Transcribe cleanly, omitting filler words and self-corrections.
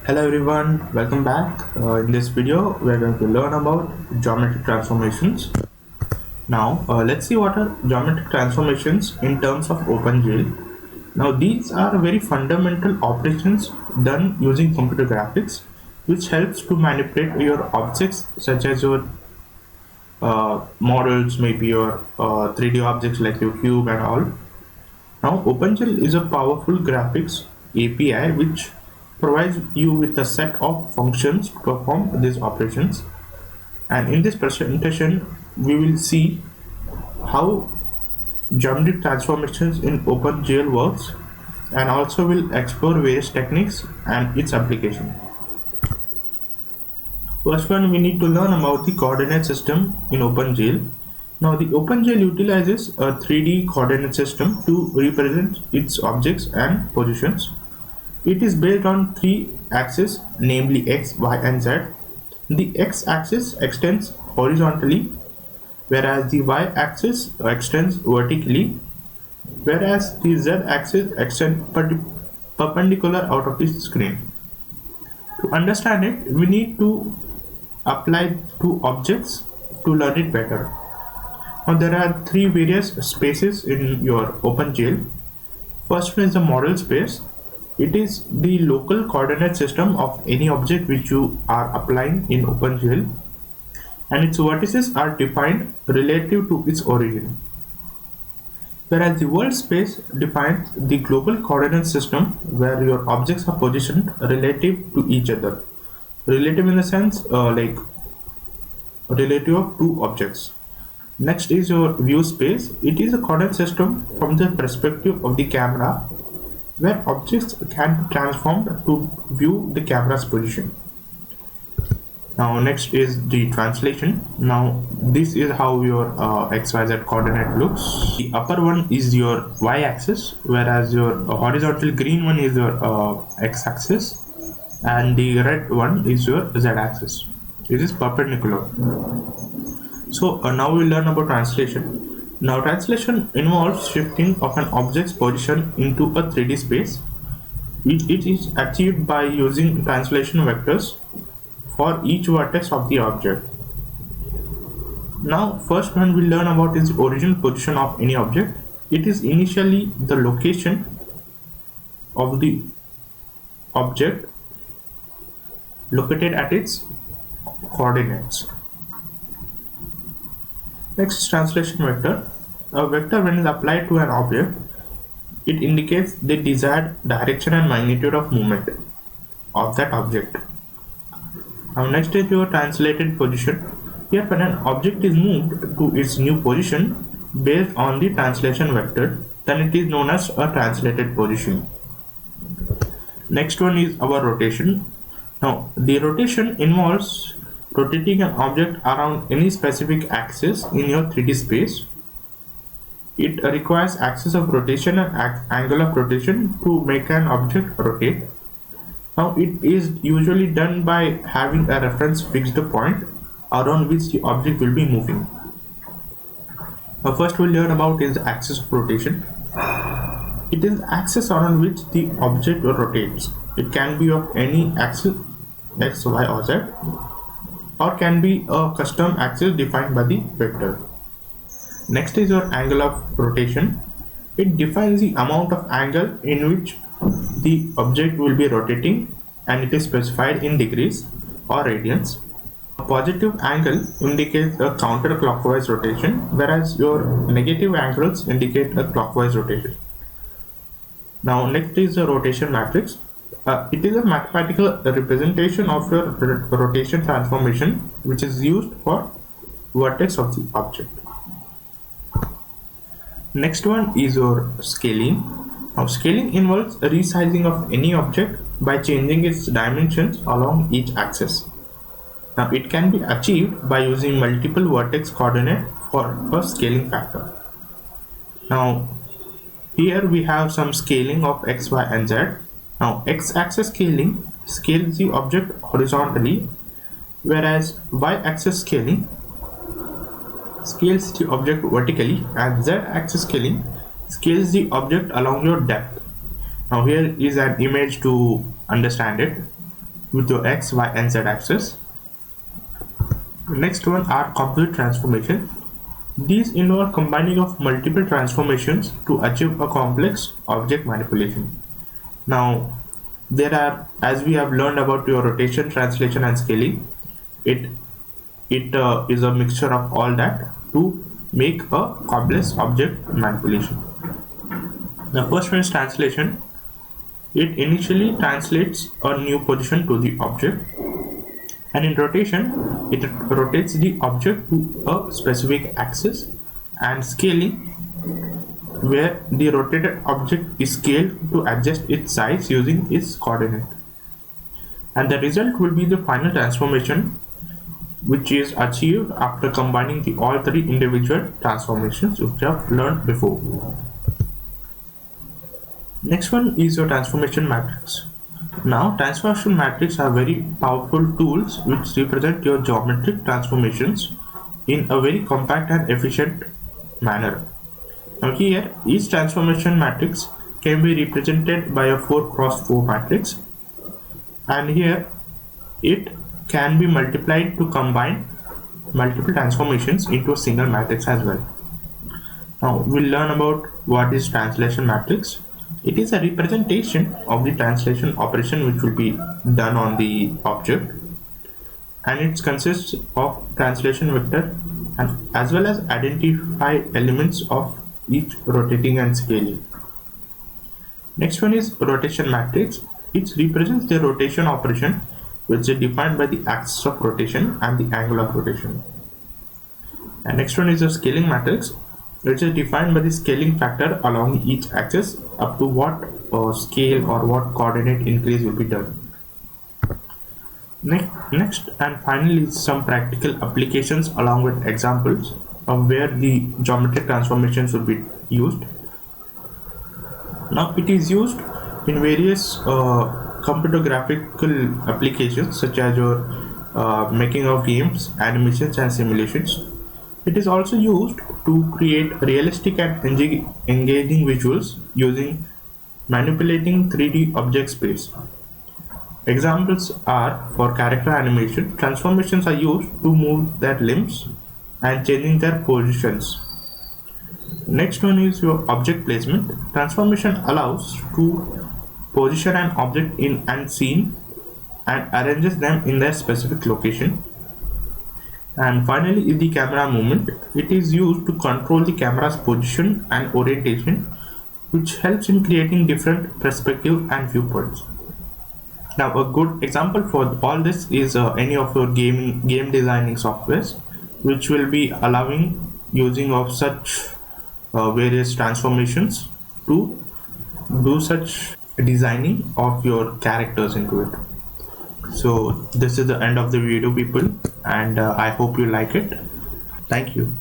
Hello everyone, welcome back. In this video, we are going to learn about geometric transformations. Now, let's see what are geometric transformations in terms of OpenGL. Now, these are very fundamental operations done using computer graphics, which helps to manipulate your objects such as your models, maybe your 3D objects like your cube and all. Now, OpenGL is a powerful graphics API which provides you with a set of functions to perform these operations. And in this presentation, we will see how geometric transformations in OpenGL works, and also will explore various techniques and its application. First one, we need to learn about the coordinate system in OpenGL. Now, the OpenGL utilizes a 3D coordinate system to represent its objects and positions. It is based on three axes, namely X, Y, and Z. The X axis extends horizontally, whereas the Y axis extends vertically, whereas the Z axis extends perpendicular out of the screen. To understand it, we need to apply two objects to learn it better. Now, there are three various spaces in your OpenGL. First one is the model space. It is the local coordinate system of any object which you are applying in OpenGL, and its vertices are defined relative to its origin. Whereas the world space defines the global coordinate system where your objects are positioned relative to each other. Relative in the sense like relative of two objects. Next is your view space. It is a coordinate system from the perspective of the camera, where objects can be transformed to view the camera's position. Now, next is the translation. Now, this is how your XYZ coordinate looks. The upper one is your y-axis, whereas your horizontal green one is your x-axis, and the red one is your z-axis. This is perpendicular. So now we learn about translation. Now, translation involves shifting of an object's position into a 3D space. It is achieved by using translation vectors for each vertex of the object. Now, first one we learn about is the original position of any object. It is initially the location of the object located at its coordinates. Next is translation vector. A vector, when is applied to an object, it indicates the desired direction and magnitude of movement of that object. Now, next is your translated position. Here, when an object is moved to its new position based on the translation vector, then it is known as a translated position. Next one is our rotation. Now, the rotation involves rotating an object around any specific axis in your 3D space. It requires axis of rotation and angle of rotation to make an object rotate. Now, it is usually done by having a reference fixed point around which the object will be moving. Now, first we'll learn about is the axis of rotation. It is the axis around which the object rotates. It can be of any axis X, Y, or Z, or can be a custom axis defined by the vector. Next is your angle of rotation. It defines the amount of angle in which the object will be rotating, and it is specified in degrees or radians. A positive angle indicates a counterclockwise rotation, whereas your negative angles indicate a clockwise rotation. Now, next is the rotation matrix. It is a mathematical representation of your rotation transformation, which is used for vertex of the object. Next one is your scaling. Now, scaling involves a resizing of any object by changing its dimensions along each axis. Now, it can be achieved by using multiple vertex coordinate for a scaling factor. Now, here we have some scaling of X, Y, and Z. Now, x-axis scaling scales the object horizontally, whereas y-axis scaling scales the object vertically, and z-axis scaling scales the object along your depth. Now, here is an image to understand it. with your x, y, and z axis. Next one are composite transformation. These involve combining of multiple transformations to achieve a complex object manipulation. Now, there are, as we have learned about your rotation, translation, and scaling, it is a mixture of all that to make a complex object manipulation. The first one is translation. It initially translates a new position to the object, and in rotation, it rotates the object to a specific axis, and scaling, where the rotated object is scaled to adjust its size using its coordinate. And the result will be the final transformation, which is achieved after combining all three individual transformations which we have learned before. Next one is your transformation matrix. Now, transformation matrix are very powerful tools which represent your geometric transformations in a very compact and efficient manner. Now here, each transformation matrix can be represented by a 4x4 matrix, and here it can be multiplied to combine multiple transformations into a single matrix as well. Now we'll learn about what is translation matrix. It is a representation of the translation operation which will be done on the object, and it consists of translation vector and as well as identify elements of each rotating and scaling. Next one is rotation matrix. It represents the rotation operation which is defined by the axis of rotation and the angle of rotation. And next one is the scaling matrix, which is defined by the scaling factor along each axis up to what scale or what coordinate increase will be done. Next and finally is some practical applications along with examples of where the geometric transformations will be used. Now it is used in various computer graphical applications such as your making of games, animations, and simulations. It is also used to create realistic and engaging visuals using manipulating 3D object space. Examples are for character animation. Transformations are used to move their limbs and changing their positions. Next one is your object placement. Transformation allows to position an object in an scene and arranges them in their specific location. And finally is the camera movement. It is used to control the camera's position and orientation, which helps in creating different perspective and viewpoints. Now a good example for all this is any of your game designing softwares, which will be allowing using of such various transformations to do such designing of your characters into it. So this is the end of the video, people, and I hope you like it. Thank you.